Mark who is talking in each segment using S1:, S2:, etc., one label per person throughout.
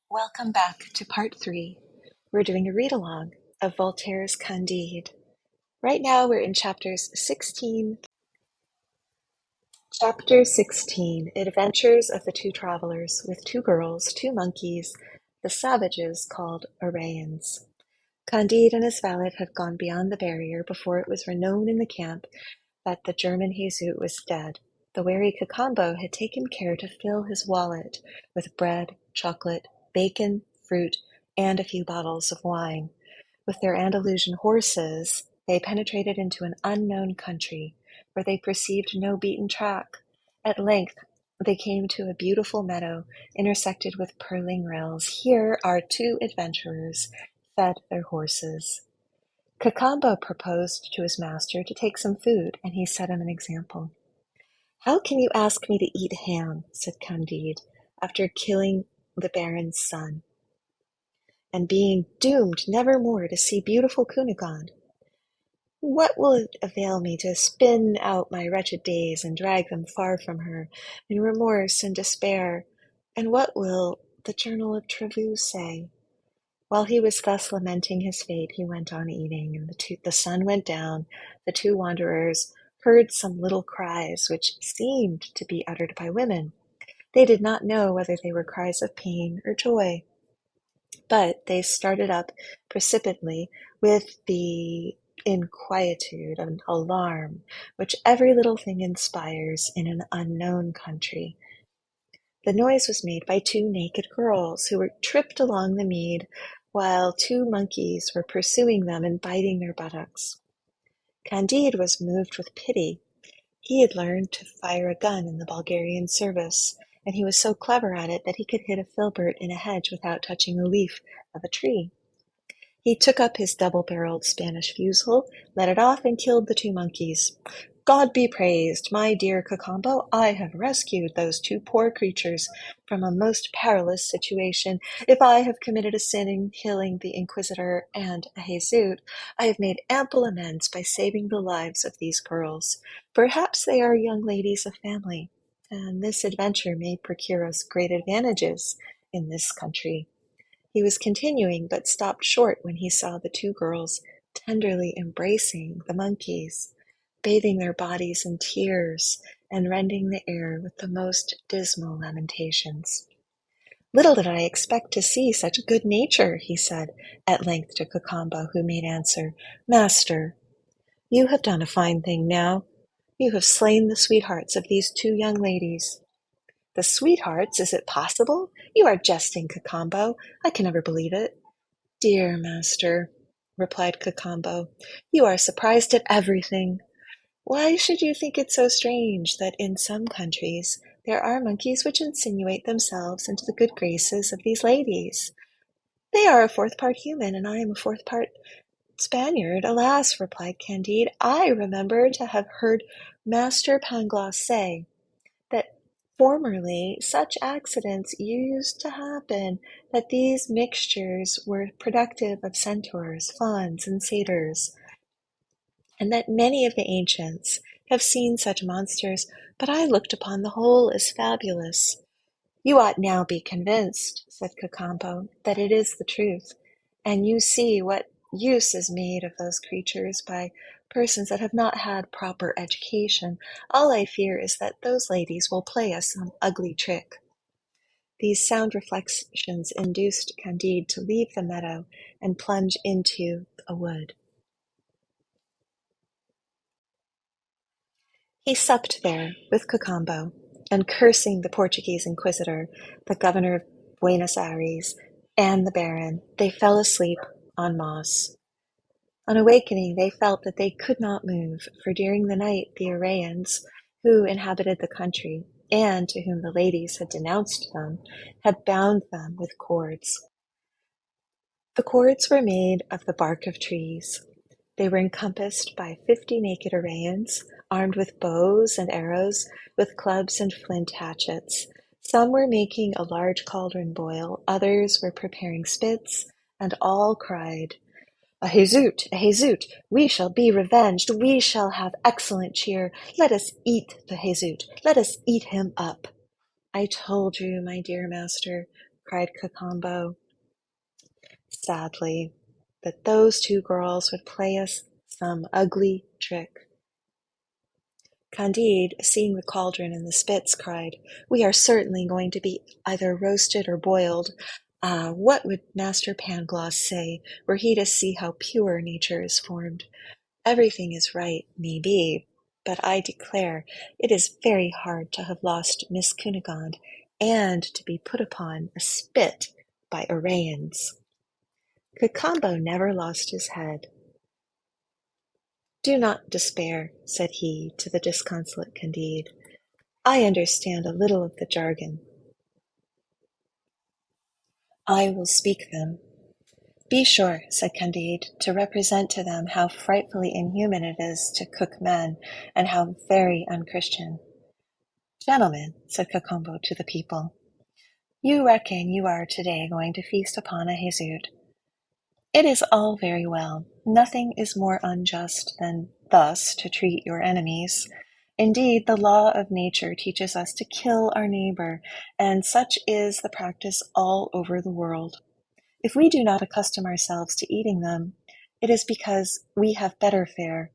S1: Welcome back to part 3. We're doing a read-along of Voltaire's Candide. Right now we're in Chapter 16, Adventures of the Two Travelers, with two girls, two monkeys, the savages called Arayans. Candide and his valet had gone beyond the barrier before it was known in the camp that the German Jesus was dead. The wary Cacambo had taken care to fill his wallet with bread, chocolate, bacon, fruit, and a few bottles of wine. With their Andalusian horses, they penetrated into an unknown country, where they perceived no beaten track. At length they came to a beautiful meadow, intersected with purling rills. Here our two adventurers fed their horses. Cacambo proposed to his master to take some food, and he set him an example. "How can you ask me to eat ham," said Candide, "after killing the Baron's son, and being doomed never more to see beautiful Cunegonde? What will it avail me to spin out my wretched days and drag them far from her, in remorse and despair? And what will the Journal of Trevoux say?" While he was thus lamenting his fate, he went on eating, and the sun went down. The two wanderers heard some little cries, which seemed to be uttered by women. They did not know whether they were cries of pain or joy, but they started up precipitately with the inquietude and alarm which every little thing inspires in an unknown country. The noise was made by two naked girls, who were tripped along the mead, while two monkeys were pursuing them and biting their buttocks. Candide was moved with pity. He had learned to fire a gun in the Bulgarian service, and he was so clever at it that he could hit a filbert in a hedge without touching a leaf of a tree. He took up his double-barreled Spanish fusil, let it off, and killed the two monkeys. "God be praised, my dear Cacambo, I have rescued those two poor creatures from a most perilous situation. If I have committed a sin in killing the Inquisitor and a Jesus, I have made ample amends by saving the lives of these girls. Perhaps they are young ladies of family, and this adventure may procure us great advantages in this country." He was continuing, but stopped short when he saw the two girls tenderly embracing the monkeys, bathing their bodies in tears, and rending the air with the most dismal lamentations. "Little did I expect to see such good nature," he said at length to Cacambo, who made answer, "Master, you have done a fine thing now. You have slain the sweethearts of these two young ladies." "The sweethearts? Is it possible? You are jesting, Cacambo. I can never believe it." "Dear master," replied Cacambo, "you are surprised at everything. Why should you think it so strange that in some countries there are monkeys which insinuate themselves into the good graces of these ladies? They are a fourth part human, and I am a fourth part Spaniard." "Alas," replied Candide, "I remember to have heard Master Pangloss say that formerly such accidents used to happen, that these mixtures were productive of centaurs, fauns, and satyrs, and that many of the ancients have seen such monsters, but I looked upon the whole as fabulous." "You ought now be convinced," said Cacambo, "that it is the truth, and you see what use is made of those creatures by persons that have not had proper education. All I fear is that those ladies will play us some ugly trick." These sound reflections induced Candide to leave the meadow and plunge into a wood. He supped there with Cacambo, and cursing the Portuguese Inquisitor, the governor of Buenos Aires, and the Baron, they fell asleep on moss. On awakening, they felt that they could not move, for during the night the Arayans, who inhabited the country, and to whom the ladies had denounced them, had bound them with cords. The cords were made of the bark of trees. They were encompassed by 50 naked Arayans, armed with bows and arrows, with clubs and flint hatchets. Some were making a large cauldron boil, others were preparing spits, and all cried, "A Jesus! A Jesus! We shall be revenged! We shall have excellent cheer! Let us eat the Jesus! Let us eat him up!" "I told you, my dear master, cried Cacambo sadly, that those two girls would play us some ugly trick. Candide, seeing the cauldron and the spits, cried, "We are certainly going to be either roasted or boiled. Ah, what would Master Pangloss say were he to see how pure nature is formed? Everything is right, may be, but I declare it is very hard to have lost Miss Cunegonde, and to be put upon a spit by Arrayans." Cacambo never lost his head. "Do not despair," said he to the disconsolate Candide. "I understand a little of the jargon. I will speak them." "Be sure," said Candide, "to represent to them how frightfully inhuman it is to cook men, and how very unchristian." "Gentlemen," said Cacambo to the people, "you reckon you are today going to feast upon a Jesus. It is all very well. Nothing is more unjust than thus to treat your enemies. Indeed, the law of nature teaches us to kill our neighbor, and such is the practice all over the world. If we do not accustom ourselves to eating them, it is because we have better fare.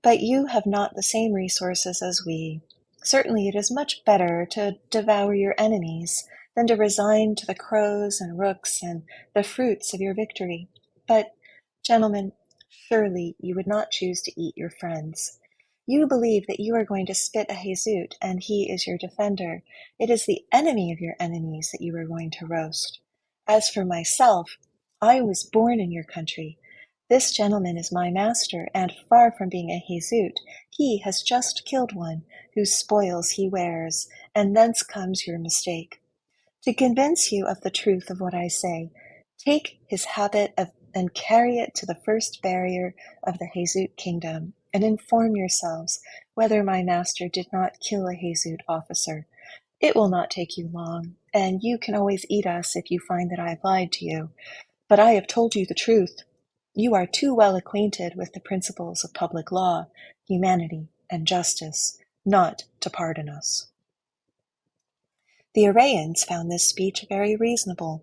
S1: But you have not the same resources as we. Certainly it is much better to devour your enemies than to resign to the crows and rooks and the fruits of your victory. But, gentlemen, surely you would not choose to eat your friends. You believe that you are going to spit a Jesus, and he is your defender. It is the enemy of your enemies that you are going to roast. As for myself, I was born in your country. This gentleman is my master, and far from being a Jesus, he has just killed one, whose spoils he wears, and thence comes your mistake. To convince you of the truth of what I say, take his habit and carry it to the first barrier of the Jesus kingdom, and inform yourselves whether my master did not kill a Jesus officer. It will not take you long, and you can always eat us if you find that I have lied to you. But I have told you the truth. You are too well acquainted with the principles of public law, humanity, and justice, not to pardon us." The Arrayans found this speech very reasonable.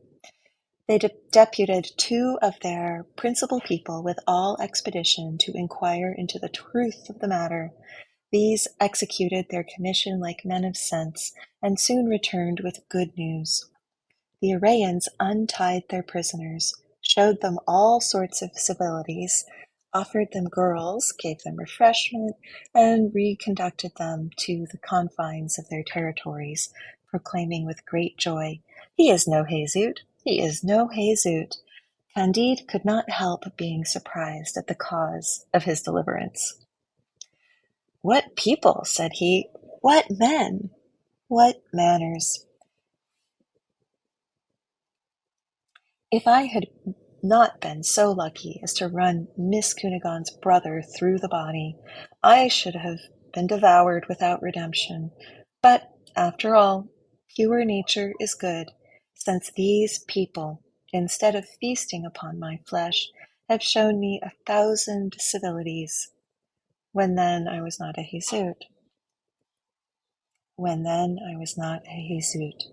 S1: They deputed two of their principal people with all expedition to inquire into the truth of the matter. These executed their commission like men of sense, and soon returned with good news. The Arrayans untied their prisoners, showed them all sorts of civilities, offered them girls, gave them refreshment, and reconducted them to the confines of their territories, proclaiming with great joy, "He is no Jesus! He is no Jesus!" Candide could not help being surprised at the cause of his deliverance. "What people!" said he. "What men! What manners! If I had not been so lucky as to run Miss Cunegonde's brother through the body, I should have been devoured without redemption. But, after all, pure nature is good, since these people, instead of feasting upon my flesh, have shown me 1,000 civilities. When then I was not a Jesus. When then I was not a Jesus."